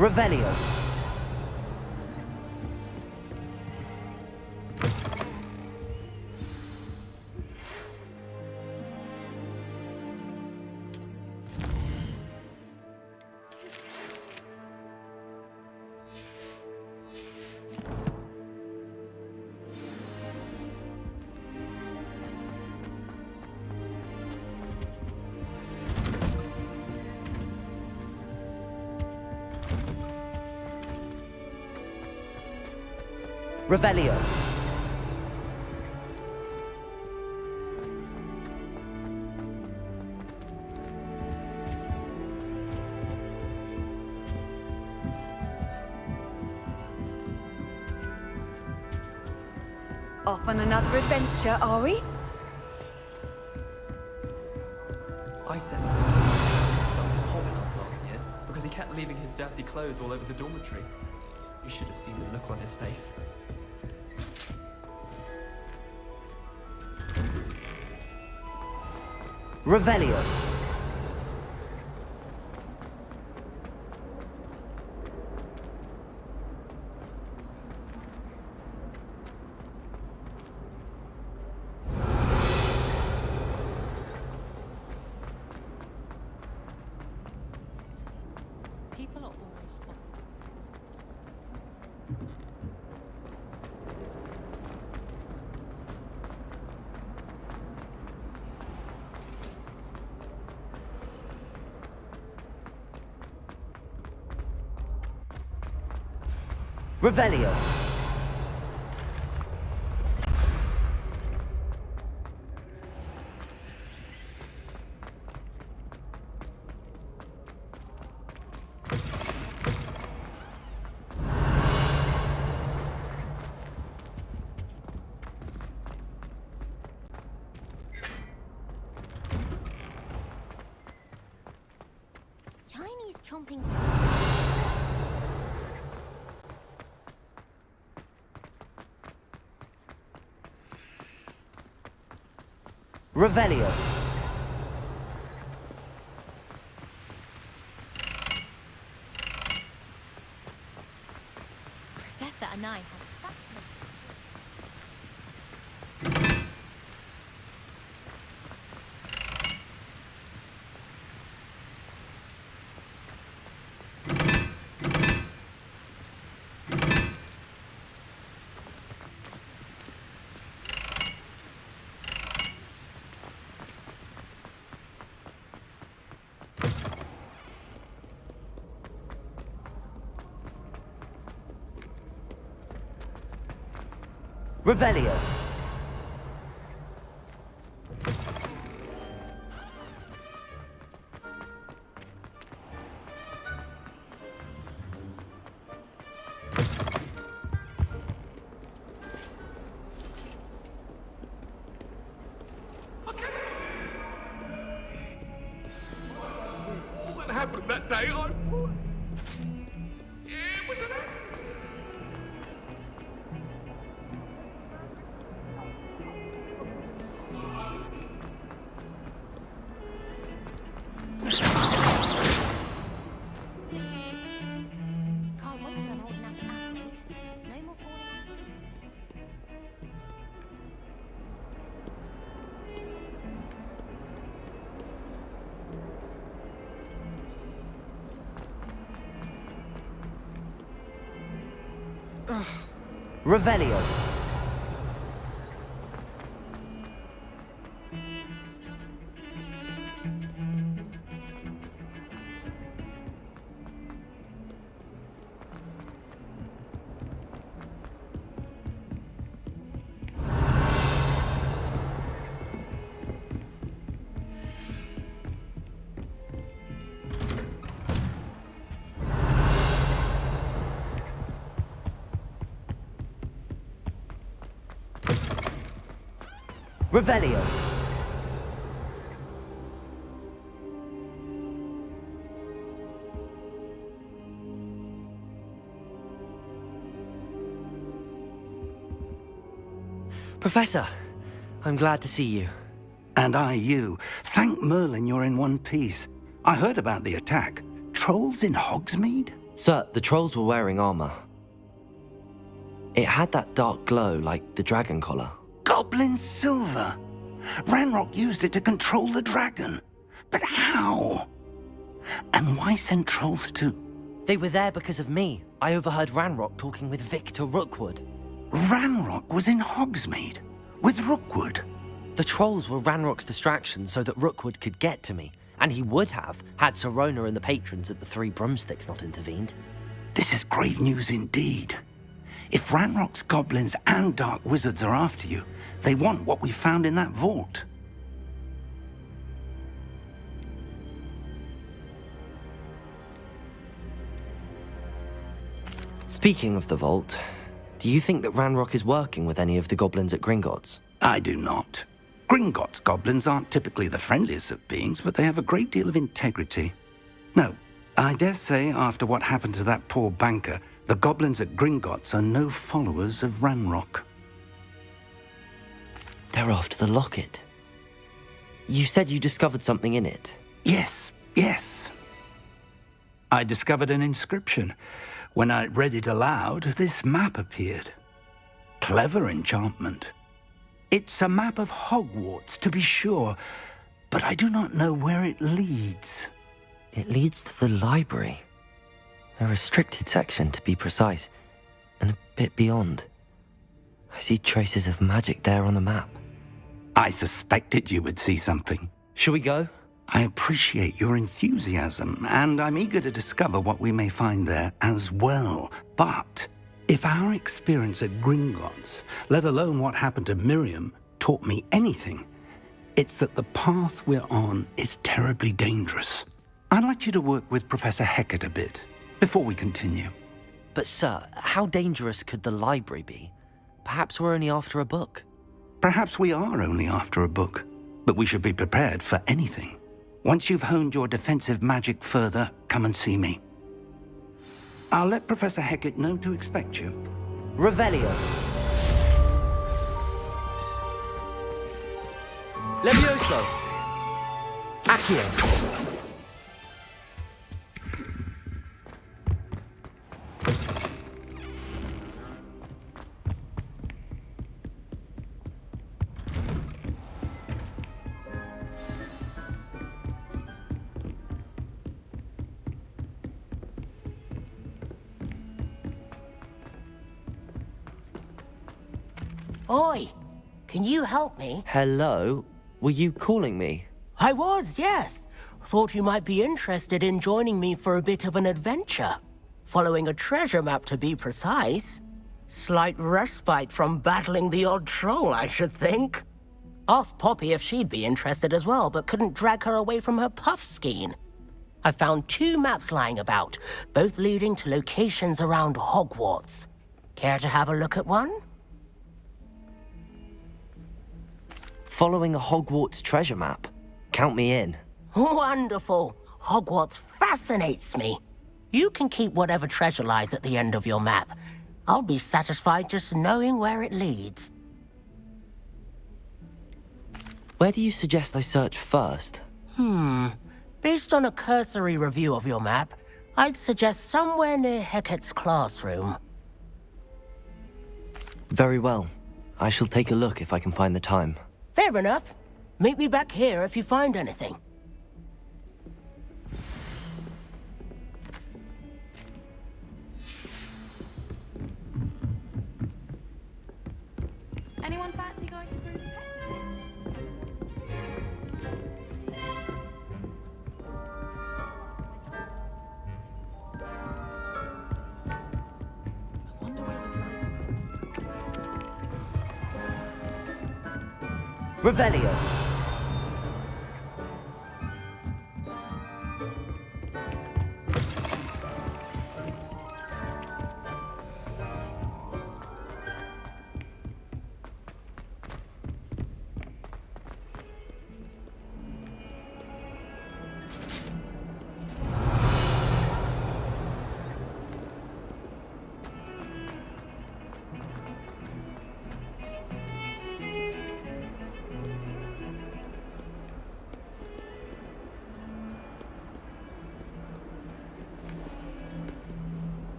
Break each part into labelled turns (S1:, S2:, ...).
S1: Revelio. Revelio.
S2: Off on another adventure, are we?
S3: I sent him to the Hogwarts last year because he kept leaving his dirty clothes all over the dormitory. You should have seen the look on his face.
S1: Revelio.
S4: People are always possible.
S1: Revelio.
S4: Chinese chomping.
S1: Revelio.
S4: Professor and I have
S1: Revelio.
S5: What happened that day? It was an
S4: can't wait till I'm old enough to athlete. No more falling.
S1: Revelio. Revelio. Professor, I'm glad to see you.
S6: And I you. Thank Merlin you're in one piece. I heard about the attack. Trolls in Hogsmeade?
S1: Sir, the trolls were wearing armor. It had that dark glow like the dragon collar.
S6: Goblin silver! Ranrock used it to control the dragon. But how? And why send trolls too?
S1: They were there because of me. I overheard Ranrock talking with Victor Rookwood.
S6: Ranrock was in Hogsmeade with Rookwood.
S1: The trolls were Ranrock's distraction so that Rookwood could get to me, and he would have had Sirona and the patrons at the Three Broomsticks not intervened.
S6: This is grave news indeed. If Ranrock's goblins and dark wizards are after you, they want what we found in that vault.
S1: Speaking of the vault, do you think that Ranrock is working with any of the goblins at Gringotts?
S6: I do not. Gringotts goblins aren't typically the friendliest of beings, but they have a great deal of integrity. No, I dare say after what happened to that poor banker, the goblins at Gringotts are no followers of Ranrock.
S1: They're after the locket. You said you discovered something in it.
S6: Yes. I discovered an inscription. When I read it aloud, this map appeared. Clever enchantment. It's a map of Hogwarts, to be sure, but I do not know where it leads.
S1: It leads to the library. A restricted section, to be precise, and a bit beyond. I see traces of magic there on the map.
S6: I suspected you would see something.
S1: Shall we go?
S6: I appreciate your enthusiasm, and I'm eager to discover what we may find there as well. But if our experience at Gringotts, let alone what happened to Miriam, taught me anything, it's that the path we're on is terribly dangerous. I'd like you to work with Professor Hecat a bit before we continue.
S1: But sir, how dangerous could the library be? Perhaps we're only after a book.
S6: Perhaps we are only after a book, but we should be prepared for anything. Once you've honed your defensive magic further, come and see me. I'll let Professor Hecat know to expect you.
S1: Revelio. Levioso. Accio.
S5: Oi, can you help me?
S1: Hello? Were you calling me?
S5: I was, yes. Thought you might be interested in joining me for a bit of an adventure. Following a treasure map, to be precise. Slight respite from battling the odd troll, I should think. Asked Poppy if she'd be interested as well, but couldn't drag her away from her puff skein. I found 2 maps lying about, both leading to locations around Hogwarts. Care to have a look at one?
S1: Following a Hogwarts treasure map? Count me in.
S5: Wonderful. Hogwarts fascinates me. You can keep whatever treasure lies at the end of your map. I'll be satisfied just knowing where it leads.
S1: Where do you suggest I search first?
S5: Based on a cursory review of your map, I'd suggest somewhere near Hecat's classroom.
S1: Very well. I shall take a look if I can find the time.
S5: Fair enough. Meet me back here if you find anything.
S2: Anyone fancy going to group pet?
S3: I wonder what it was like.
S1: Revelio.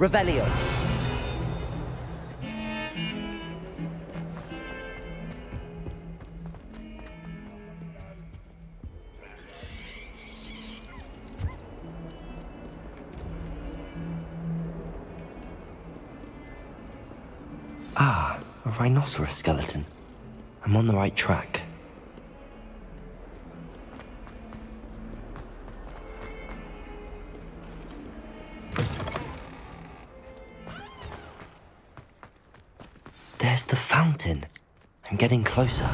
S1: Revelio. Ah, a rhinoceros skeleton. I'm on the right track. There's the fountain. I'm getting closer.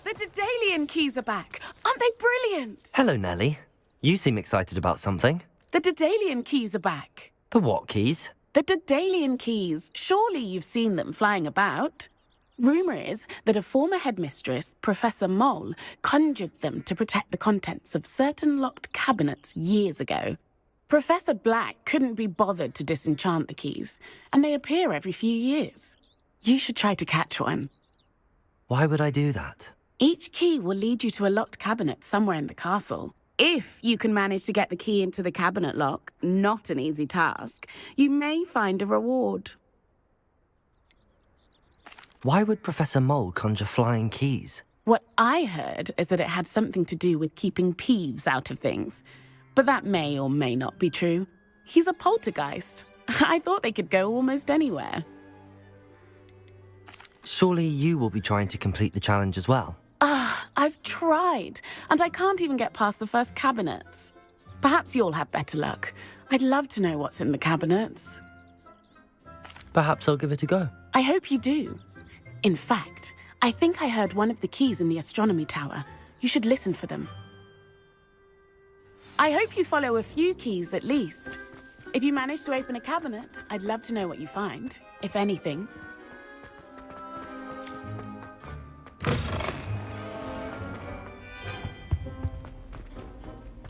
S2: The Daedalian keys are back. Aren't they brilliant?
S1: Hello, Nellie. You seem excited about something.
S2: The Daedalian keys are back.
S1: The what keys?
S2: The Daedalian keys. Surely you've seen them flying about. Rumour is that a former headmistress, Professor Mole, conjured them to protect the contents of certain locked cabinets years ago. Professor Black couldn't be bothered to disenchant the keys, and they appear every few years. You should try to catch one.
S1: Why would I do that?
S2: Each key will lead you to a locked cabinet somewhere in the castle. If you can manage to get the key into the cabinet lock, not an easy task, you may find a reward.
S1: Why would Professor Mole conjure flying keys?
S2: What I heard is that it had something to do with keeping Peeves out of things. But that may or may not be true. He's a poltergeist. I thought they could go almost anywhere.
S1: Surely you will be trying to complete the challenge as well.
S2: I've tried, and I can't even get past the first cabinets. Perhaps you'll have better luck. I'd love to know what's in the cabinets.
S1: Perhaps I'll give it a go.
S2: I hope you do. In fact, I think I heard one of the keys in the astronomy tower. You should listen for them. I hope you follow a few keys at least. If you manage to open a cabinet, I'd love to know what you find, if anything.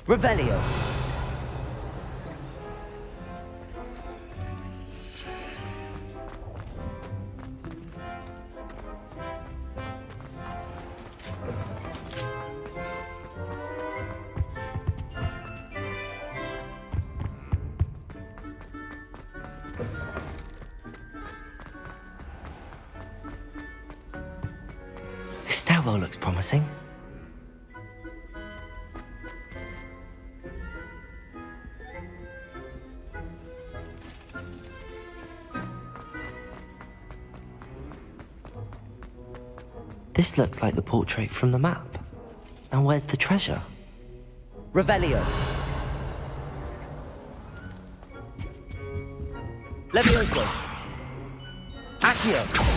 S1: Revelio. This stairwell looks promising. This looks like the portrait from the map. Now where's the treasure? Revelio. Levioso. Accio.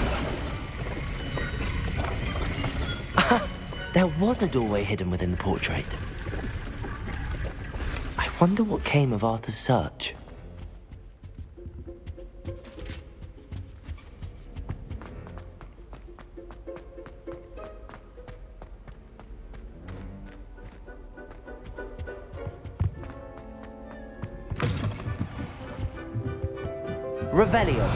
S1: There was a doorway hidden within the portrait. I wonder what came of Arthur's search. Revelio.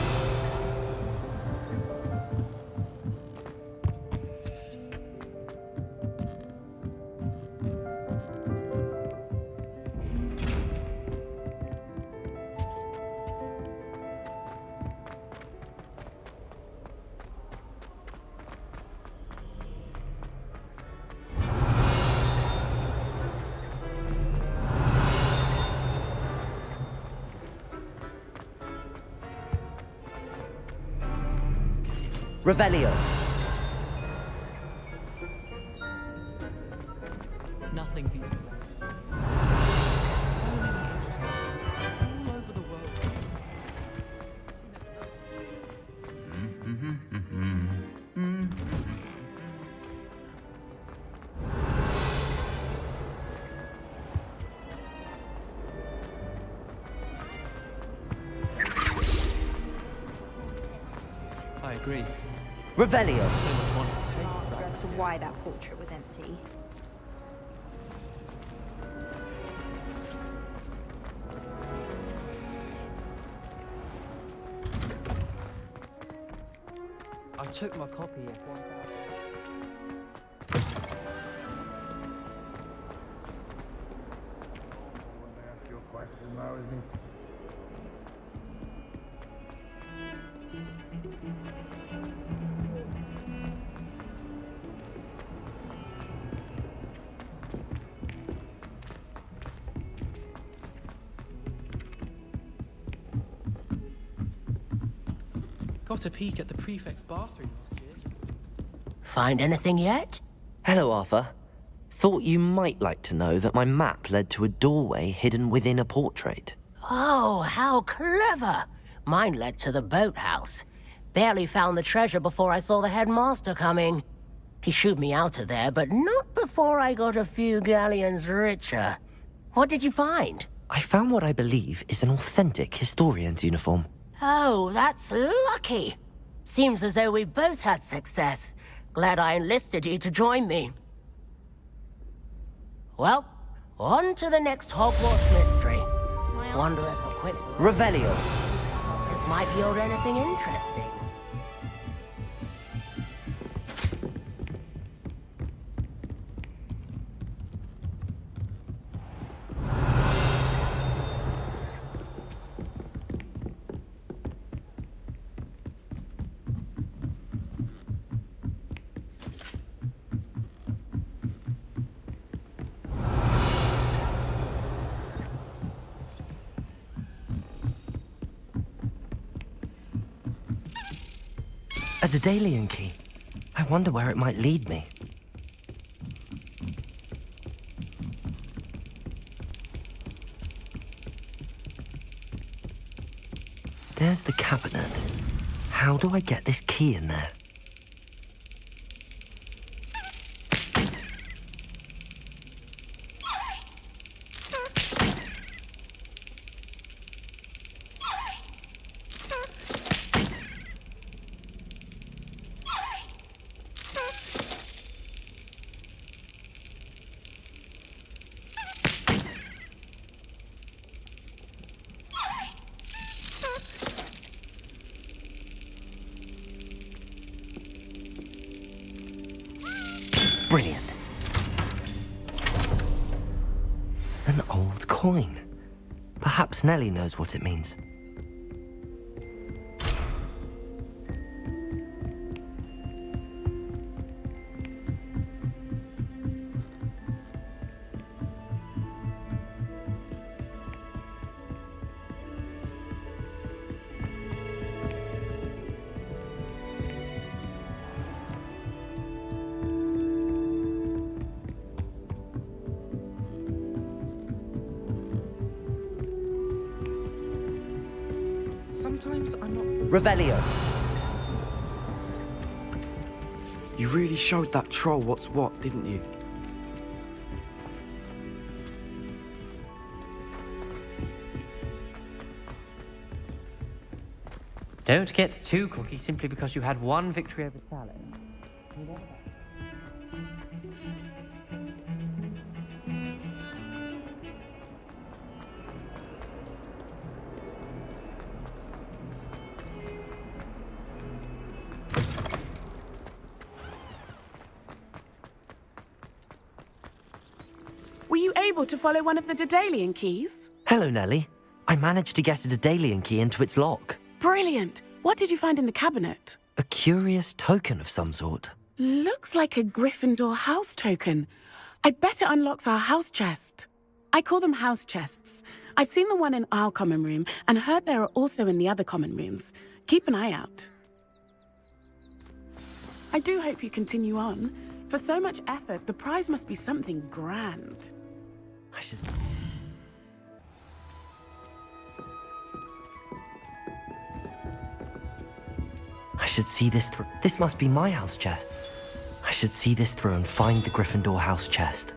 S1: Revelio.
S3: Nothing beats that. So many interesting things all over the world. I agree.
S1: Revelio.
S3: So much more to take.
S7: Answer as to why that portrait was empty.
S3: I took my copy of 1000.
S8: Ask your question.
S3: Got a peek at the prefect's bathroom last year.
S5: Find anything yet?
S1: Hello, Arthur. Thought you might like to know that my map led to a doorway hidden within a portrait.
S5: Oh, how clever! Mine led to the boathouse. Barely found the treasure before I saw the headmaster coming. He shooed me out of there, but not before I got a few galleons richer. What did you find?
S1: I found what I believe is an authentic historian's uniform.
S5: Oh, that's lucky. Seems as though we both had success. Glad I enlisted you to join me. Well, on to the next Hogwarts mystery. Wonder if a quick...
S1: Revelio.
S5: This might yield anything interesting.
S1: A Daedalian key. I wonder where it might lead me. There's the cabinet. How do I get this key in there? Brilliant. An old coin. Perhaps Nellie knows what it means.
S3: Sometimes I'm not...
S1: Revelio.
S8: You really showed that troll what's what, didn't you?
S9: Don't get too cocky simply because you had one victory over Salad.
S2: Were you able to follow one of the Daedalian keys?
S1: Hello, Nellie. I managed to get a Daedalian key into its lock.
S2: Brilliant! What did you find in the cabinet?
S1: A curious token of some sort.
S2: Looks like a Gryffindor house token. I bet it unlocks our house chest. I call them house chests. I've seen the one in our common room and heard there are also in the other common rooms. Keep an eye out. I do hope you continue on. For so much effort, the prize must be something grand.
S1: I should see this through. This must be my house chest. I should see this through and find the Gryffindor house chest.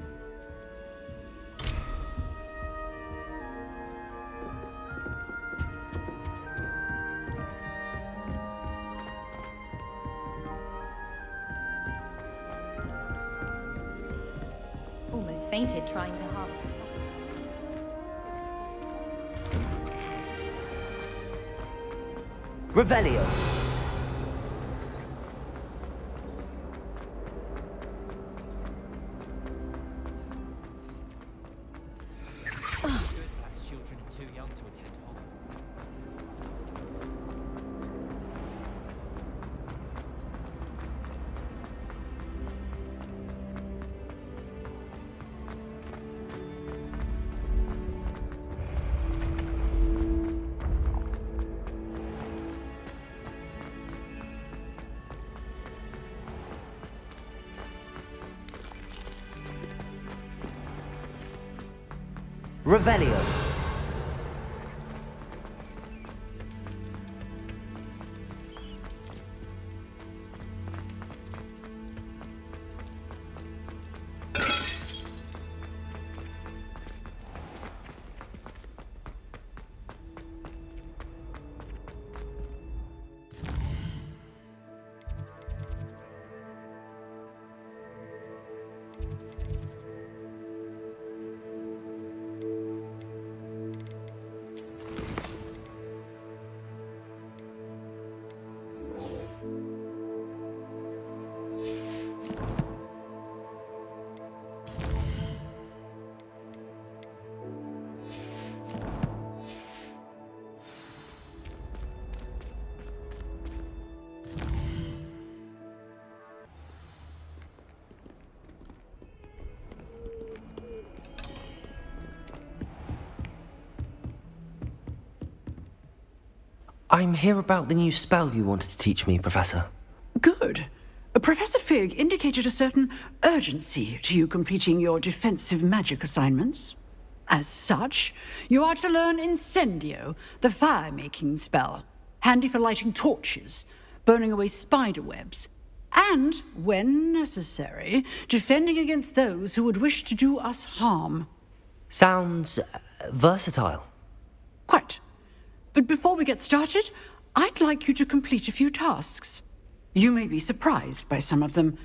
S4: Almost fainted trying to hug.
S1: Revelio. Revelio. I'm here about the new spell you wanted to teach me, Professor.
S10: Good. Professor Fig indicated a certain urgency to you completing your defensive magic assignments. As such, you are to learn Incendio, the fire-making spell, handy for lighting torches, burning away spider webs, and, when necessary, defending against those who would wish to do us harm.
S1: Sounds versatile.
S10: Quite. But before we get started, I'd like you to complete a few tasks. You may be surprised by some of them.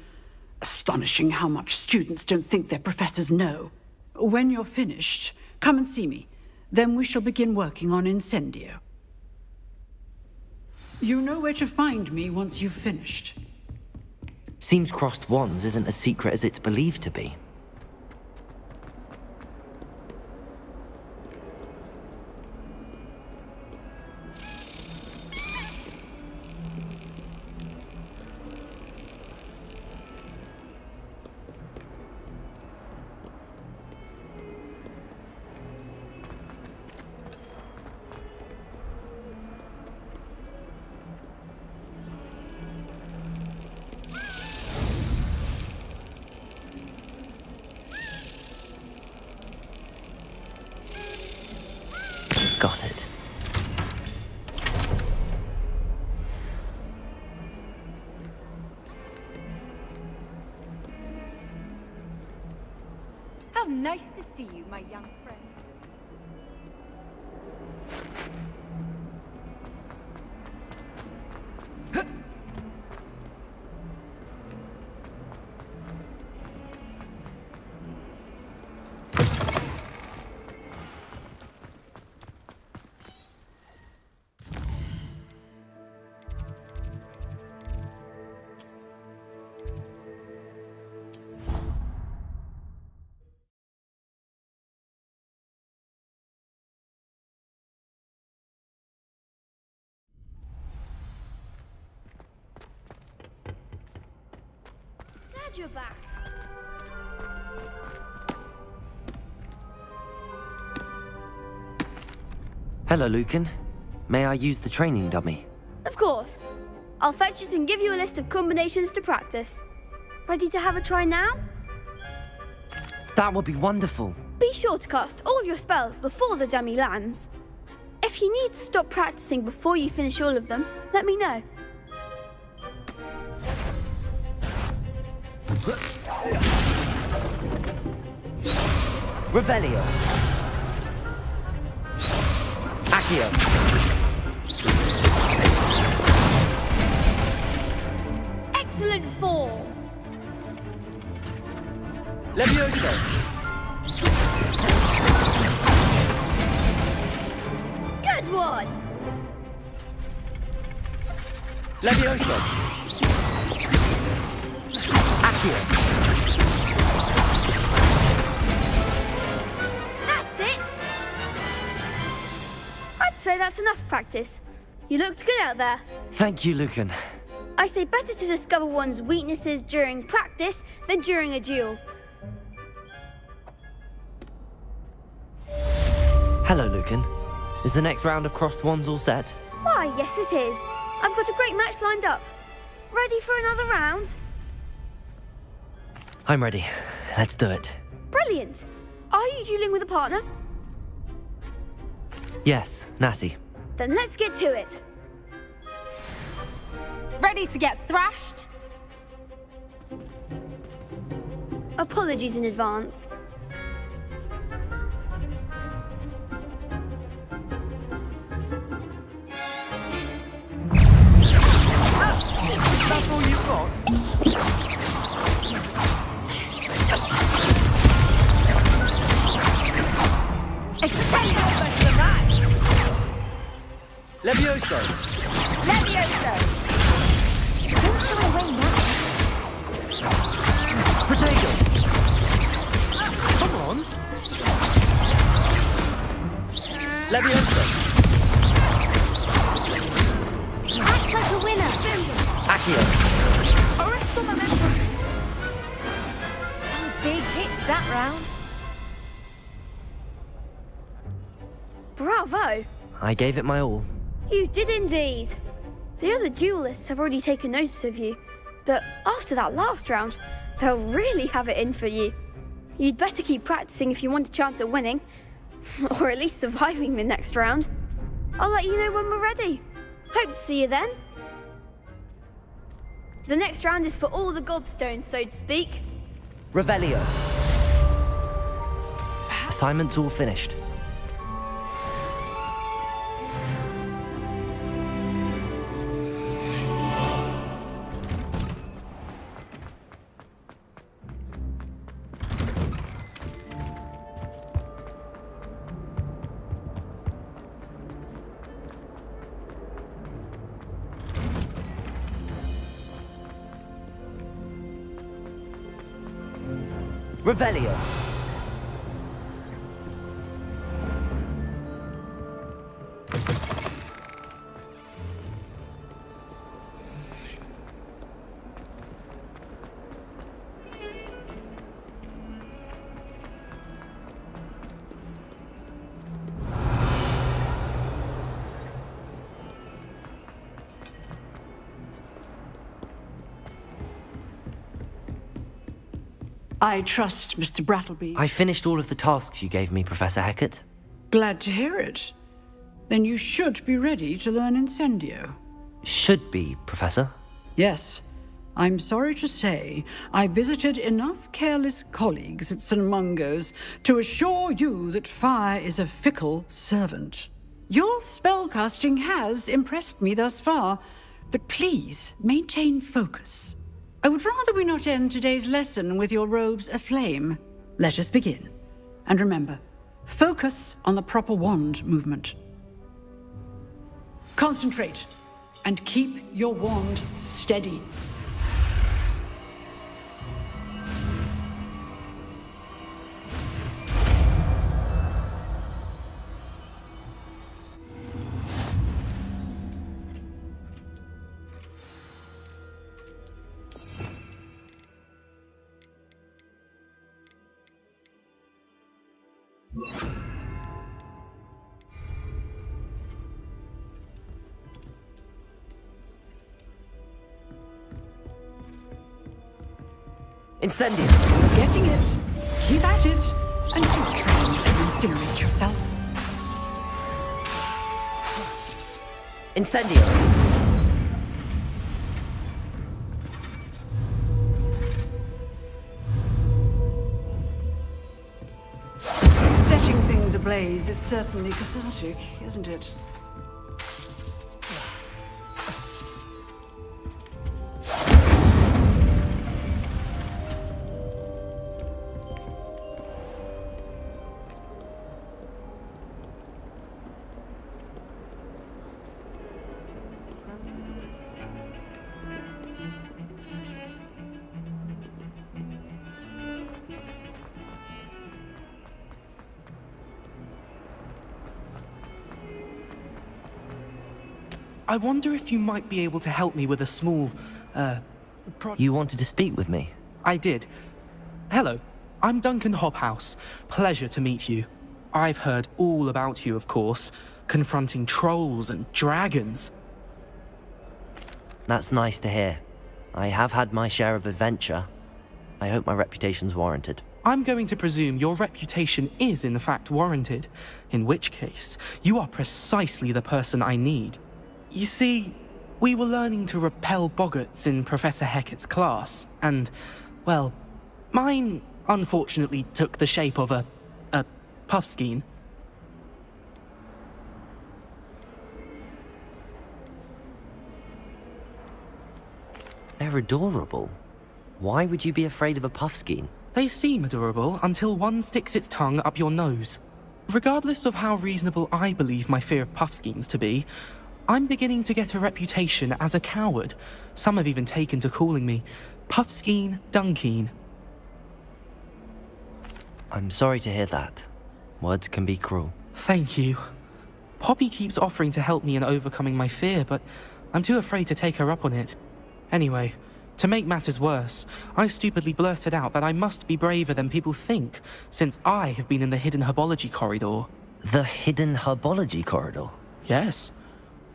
S10: Astonishing how much students don't think their professors know. When you're finished, come and see me. Then we shall begin working on Incendio. You know where to find me once you've finished.
S1: Seems crossed wands isn't as secret as it's believed to be. Got it.
S7: How nice to see you, my young friend.
S4: Glad you're back.
S1: Hello, Lucan. May I use the training dummy?
S11: Of course. I'll fetch it and give you a list of combinations to practice. Ready to have a try now?
S1: That would be wonderful.
S11: Be sure to cast all your spells before the dummy lands. If you need to stop practicing before you finish all of them, let me know.
S1: Revelio. Accio.
S11: Excellent form.
S1: Levioso.
S11: Good one.
S1: Levioso. Accio.
S11: That's it. I'd say that's enough practice. You looked good out there.
S1: Thank you, Lucan.
S11: I say better to discover one's weaknesses during practice than during a duel.
S1: Hello, Lucan. Is the next round of crossed wands all set?
S11: Why, yes it is. I've got a great match lined up. Ready for another round?
S1: I'm ready. Let's do it.
S11: Brilliant. Are you dueling with a partner?
S1: Yes, Natty.
S11: Then let's get to it.
S4: Ready to get thrashed?
S11: Apologies in advance.
S3: That's all you've got?
S4: Expect no better than that!
S3: Levioso!
S4: Levioso! Don't shy away now.
S3: Protego! Come on! Levioso!
S4: Act like a winner!
S1: Accio.
S4: Arrest on the member! Some big hits that round.
S11: Bravo!
S1: I gave it my all.
S11: You did indeed. The other duelists have already taken notice of you, but after that last round, they'll really have it in for you. You'd better keep practicing if you want a chance at winning, or at least surviving the next round. I'll let you know when we're ready. Hope to see you then. The next round is for all the gobstones, so to speak.
S1: Revelio. Assignment's all finished. Revelio.
S10: I trust Mr. Brattleby.
S1: I finished all of the tasks you gave me, Professor Hecat.
S10: Glad to hear it. Then you should be ready to learn Incendio.
S1: Should be, Professor.
S10: Yes. I'm sorry to say, I visited enough careless colleagues at St. Mungo's to assure you that fire is a fickle servant. Your spellcasting has impressed me thus far, but please maintain focus. I would rather we not end today's lesson with your robes aflame. Let us begin. And remember, focus on the proper wand movement. Concentrate, and keep your wand steady.
S1: Incendio!
S10: You're getting it. Keep at it, and keep trying to incinerate yourself.
S1: Incendio!
S10: Setting things ablaze is certainly cathartic, isn't it?
S12: I wonder if you might be able to help me with a small,
S1: You wanted to speak with me?
S12: I did. Hello, I'm Duncan Hobhouse. Pleasure to meet you. I've heard all about you, of course, confronting trolls and dragons.
S1: That's nice to hear. I have had my share of adventure. I hope my reputation's warranted.
S12: I'm going to presume your reputation is in fact warranted, in which case, you are precisely the person I need. You see, we were learning to repel boggarts in Professor Hecat's class, and, well, mine unfortunately took the shape of a puffskein.
S1: They're adorable. Why would you be afraid of a puffskein?
S12: They seem adorable until one sticks its tongue up your nose. Regardless of how reasonable I believe my fear of puffskeins to be, I'm beginning to get a reputation as a coward. Some have even taken to calling me Puffskein Dunkeen.
S1: I'm sorry to hear that. Words can be cruel.
S12: Thank you. Poppy keeps offering to help me in overcoming my fear, but I'm too afraid to take her up on it. Anyway, to make matters worse, I stupidly blurted out that I must be braver than people think, since I have been in the hidden herbology corridor.
S1: The hidden herbology corridor?
S12: Yes.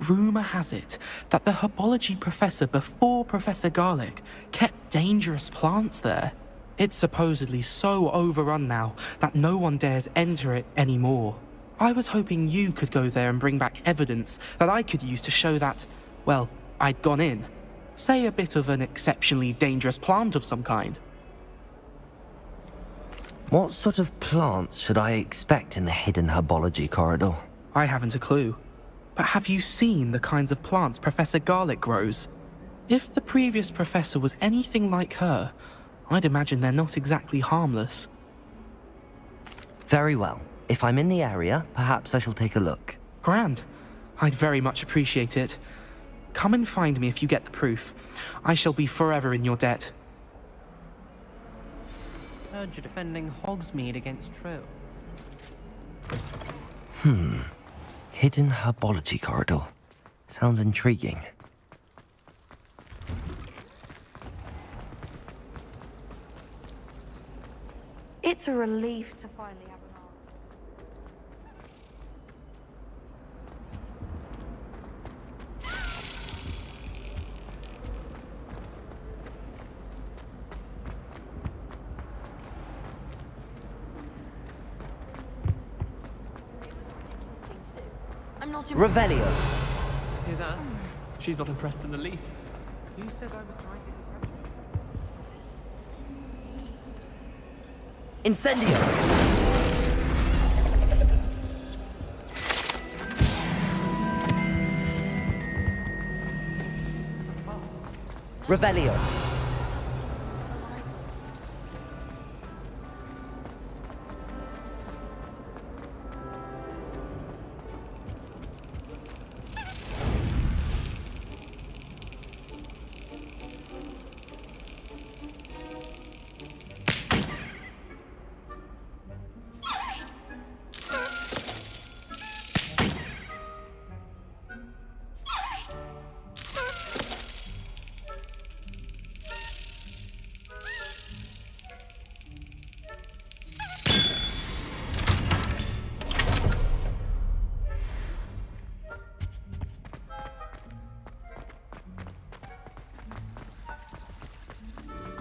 S12: Rumour has it that the herbology professor before Professor Garlic kept dangerous plants there. It's supposedly so overrun now that no one dares enter it anymore. I was hoping you could go there and bring back evidence that I could use to show that, well, I'd gone in. Say a bit of an exceptionally dangerous plant of some kind.
S1: What sort of plants should I expect in the hidden herbology corridor?
S12: I haven't a clue. But have you seen the kinds of plants Professor Garlic grows? If the previous professor was anything like her, I'd imagine they're not exactly harmless.
S1: Very well. If I'm in the area, perhaps I shall take a look.
S12: Grand. I'd very much appreciate it. Come and find me if you get the proof. I shall be forever in your debt.
S9: Heard you're defending Hogsmeade against trolls.
S1: Hidden herbology corridor. Sounds intriguing.
S7: It's a relief to finally have an
S1: Revelio.
S3: Hear that? She's not impressed in the least.
S12: Who says I was trying to
S1: Incendio! Revelio.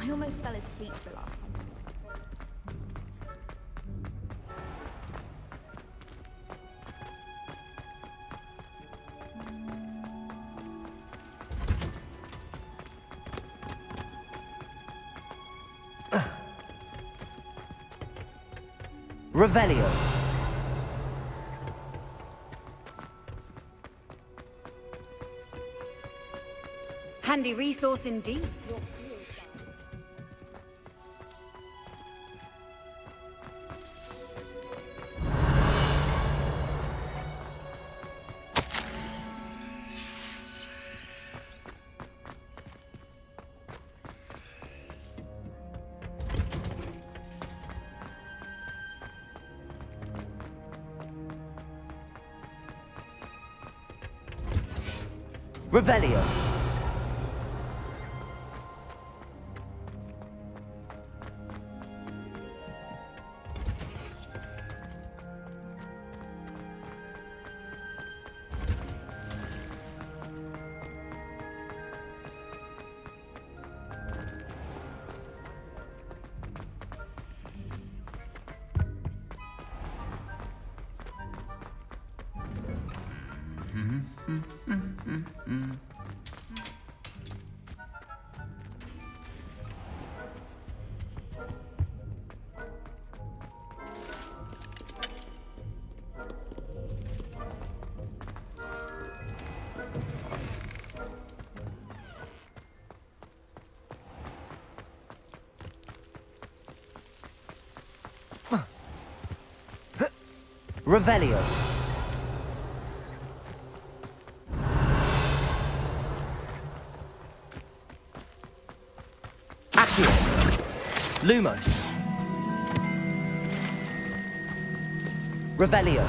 S4: I almost fell asleep the last time.
S1: Revelio.
S7: handy resource indeed.
S1: Revelio. Revelio. Accio. Lumos. Revelio.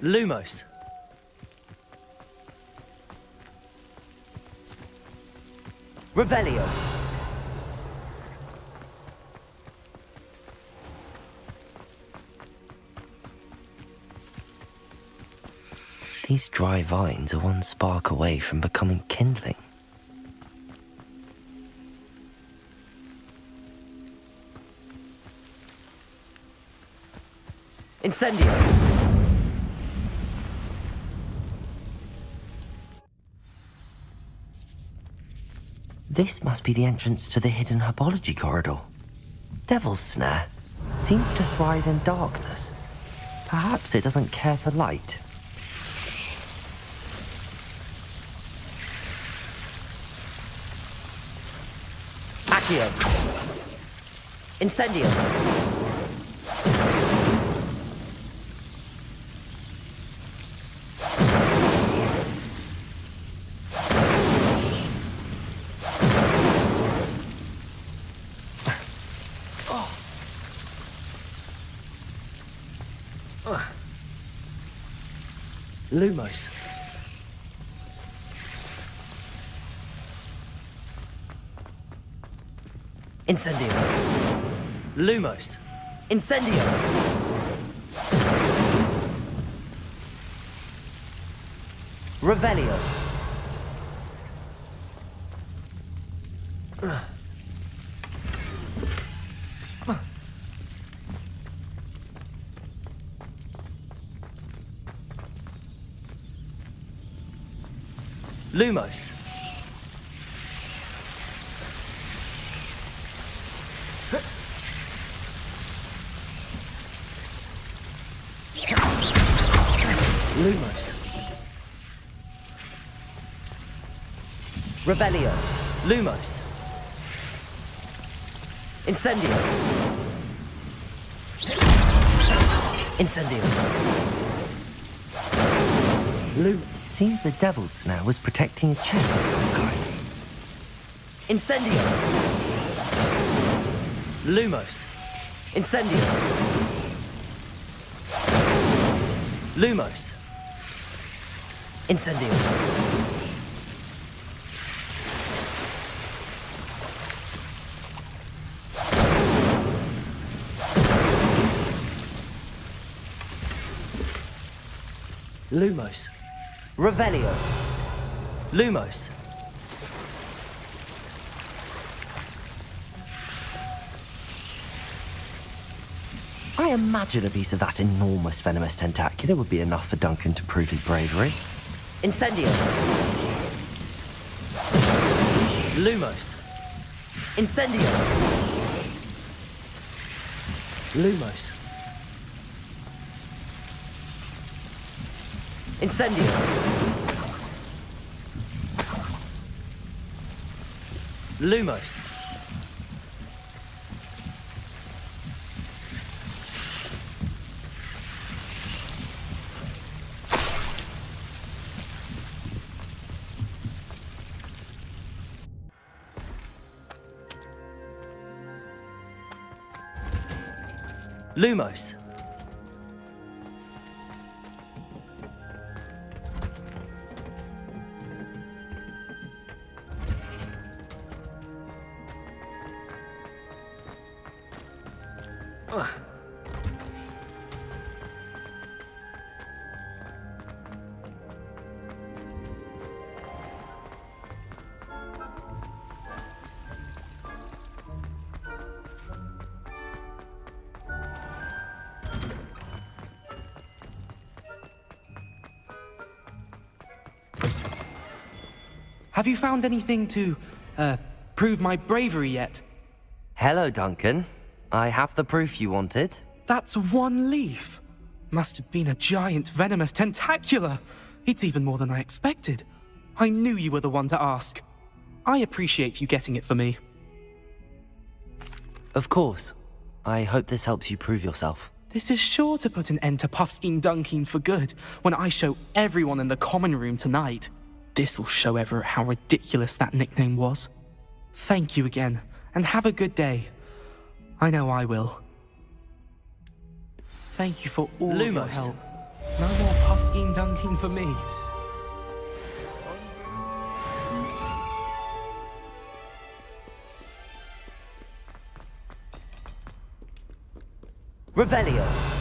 S1: Lumos. Revelio. These dry vines are one spark away from becoming kindling. Incendio. This must be the entrance to the hidden herbology corridor. Devil's Snare seems to thrive in darkness. Perhaps it doesn't care for light. Accio. Incendio. Lumos. Incendio. Lumos. Incendio. Revelio. Lumos. Lumos. Revelio. Lumos. Incendio. Incendio. Seems the Devil's Snare was protecting a chest of some kind. Incendio. Lumos. Incendio. Lumos. Incendio. Lumos. Revelio. Lumos. I imagine a piece of that enormous venomous tentacular would be enough for Duncan to prove his bravery. Incendio. Lumos. Incendio. Lumos. Incendio. Lumos. Lumos.
S12: Have you found anything to, prove my bravery yet?
S1: Hello, Duncan. I have the proof you wanted.
S12: That's one leaf. Must have been a giant venomous tentacula. It's even more than I expected. I knew you were the one to ask. I appreciate you getting it for me.
S1: Of course. I hope this helps you prove yourself.
S12: This is sure to put an end to Puffskein Dunkeen for good when I show everyone in the common room tonight. This'll show Everett how ridiculous that nickname was. Thank you again, and have a good day. I know I will. Thank you for all your
S1: Lumos.
S12: help. No more Puffskein Dunkeen for me.
S1: Revelio.